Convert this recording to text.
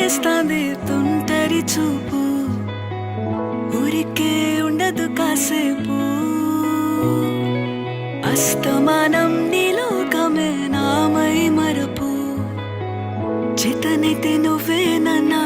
చేస్తాంది తుంటరి చూపు, ఊరికే ఉండదు కాసేపు. అస్తమానం నీలోకమే నామై మరపు, చేతనైతే నువ్వే నన్నా